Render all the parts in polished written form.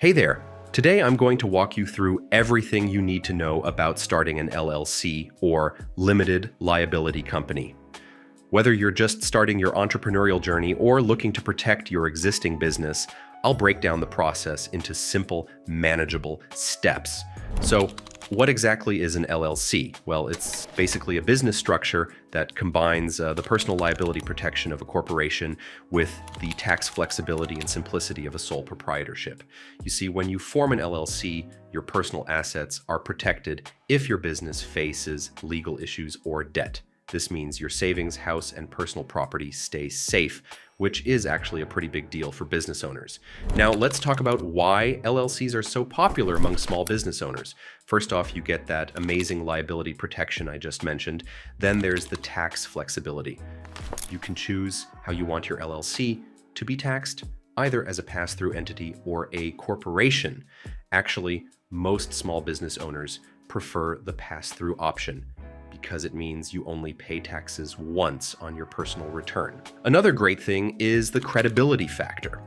Hey there! Today I'm going to walk you through everything you need to know about starting an LLC or limited liability company. Whether you're just starting your entrepreneurial journey or looking to protect your existing business, I'll break down the process into simple, manageable steps. So, what exactly is an LLC? Well, it's basically a business structure that combines the personal liability protection of a corporation with the tax flexibility and simplicity of a sole proprietorship. You see, when you form an LLC, your personal assets are protected if your business faces legal issues or debt. This means your savings, house, and personal property stay safe, which is actually a pretty big deal for business owners. Now, let's talk about why LLCs are so popular among small business owners. First off, you get that amazing liability protection I just mentioned. Then there's the tax flexibility. You can choose how you want your LLC to be taxed, either as a pass-through entity or a corporation. Actually, most small business owners prefer the pass-through option, because it means you only pay taxes once on your personal return. Another great thing is the credibility factor.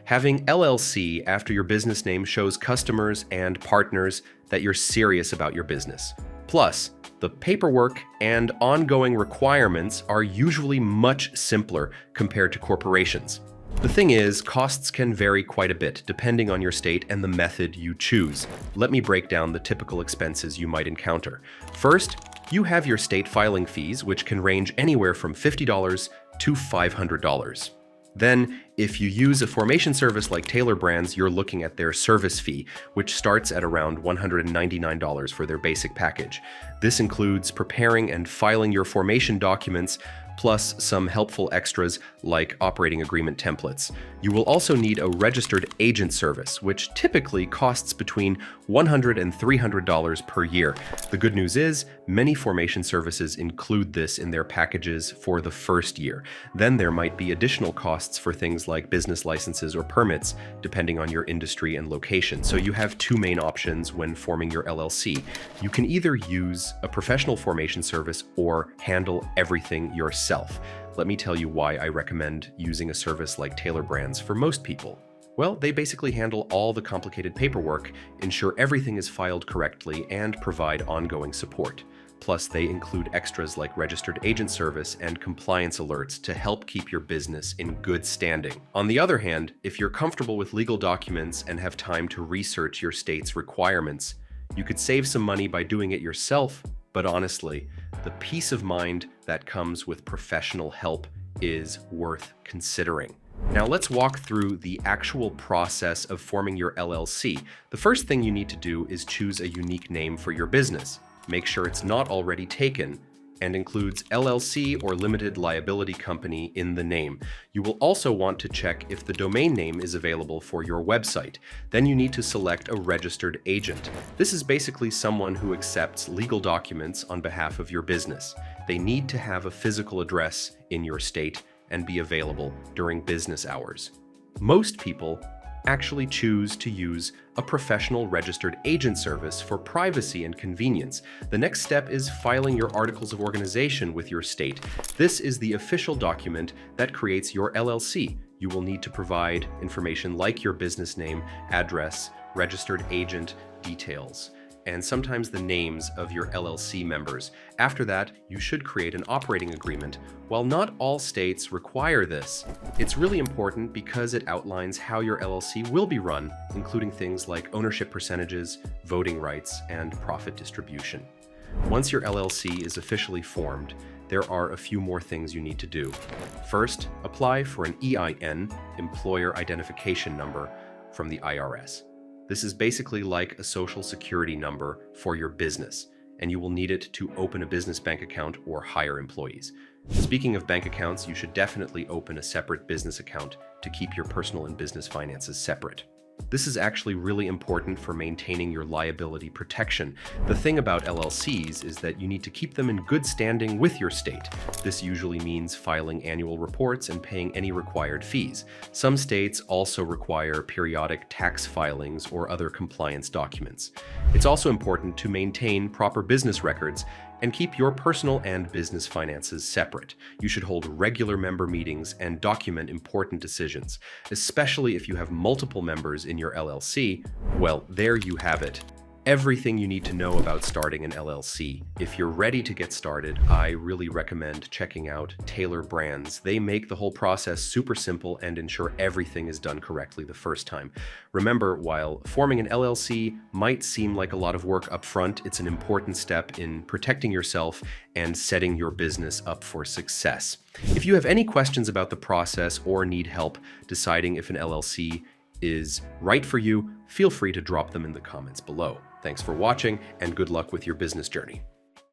Having LLC after your business name shows customers and partners that you're serious about your business. Plus, the paperwork and ongoing requirements are usually much simpler compared to corporations. The thing is, costs can vary quite a bit depending on your state and the method you choose. Let me break down the typical expenses you might encounter. First, you have your state filing fees, which can range anywhere from $50 to $500. Then, if you use a formation service like Tailor Brands, you're looking at their service fee, which starts at around $199 for their basic package. This includes preparing and filing your formation documents, plus some helpful extras like operating agreement templates. You will also need a registered agent service, which typically costs between $100 and $300 per year. The good news is, many formation services include this in their packages for the first year. Then there might be additional costs for things like business licenses or permits, depending on your industry and location. So you have two main options when forming your LLC. You can either use a professional formation service or handle everything yourself. Let me tell you why I recommend using a service like Tailor Brands for most people. Well, they basically handle all the complicated paperwork, ensure everything is filed correctly, and provide ongoing support. Plus, they include extras like registered agent service and compliance alerts to help keep your business in good standing. On the other hand, if you're comfortable with legal documents and have time to research your state's requirements, you could save some money by doing it yourself, but honestly, the peace of mind that comes with professional help is worth considering. Now let's walk through the actual process of forming your LLC. The first thing you need to do is choose a unique name for your business. Make sure it's not already taken and includes LLC or limited liability company in the name. You will also want to check if the domain name is available for your website. Then you need to select a registered agent. This is basically someone who accepts legal documents on behalf of your business. They need to have a physical address in your state and be available during business hours. Most people actually choose to use a professional registered agent service for privacy and convenience. The next step is filing your articles of organization with your state. This is the official document that creates your LLC. You will need to provide information like your business name, address, registered agent details, and sometimes the names of your LLC members. After that, you should create an operating agreement. While not all states require this, it's really important because it outlines how your LLC will be run, including things like ownership percentages, voting rights, and profit distribution. Once your LLC is officially formed, there are a few more things you need to do. First, apply for an EIN, Employer Identification Number, from the IRS. This is basically like a social security number for your business, and you will need it to open a business bank account or hire employees. Speaking of bank accounts, you should definitely open a separate business account to keep your personal and business finances separate. This is actually really important for maintaining your liability protection. The thing about LLCs is that you need to keep them in good standing with your state. This usually means filing annual reports and paying any required fees. Some states also require periodic tax filings or other compliance documents. It's also important to maintain proper business records And keep your personal and business finances separate. You should hold regular member meetings and document important decisions, especially if you have multiple members in your LLC. Well, there you have it. Everything you need to know about starting an LLC. If you're ready to get started, I really recommend checking out Tailor Brands. They make the whole process super simple and ensure everything is done correctly the first time. Remember, while forming an LLC might seem like a lot of work up front, it's an important step in protecting yourself and setting your business up for success. If you have any questions about the process or need help deciding if an LLC is right for you, feel free to drop them in the comments below. Thanks for watching, and good luck with your business journey.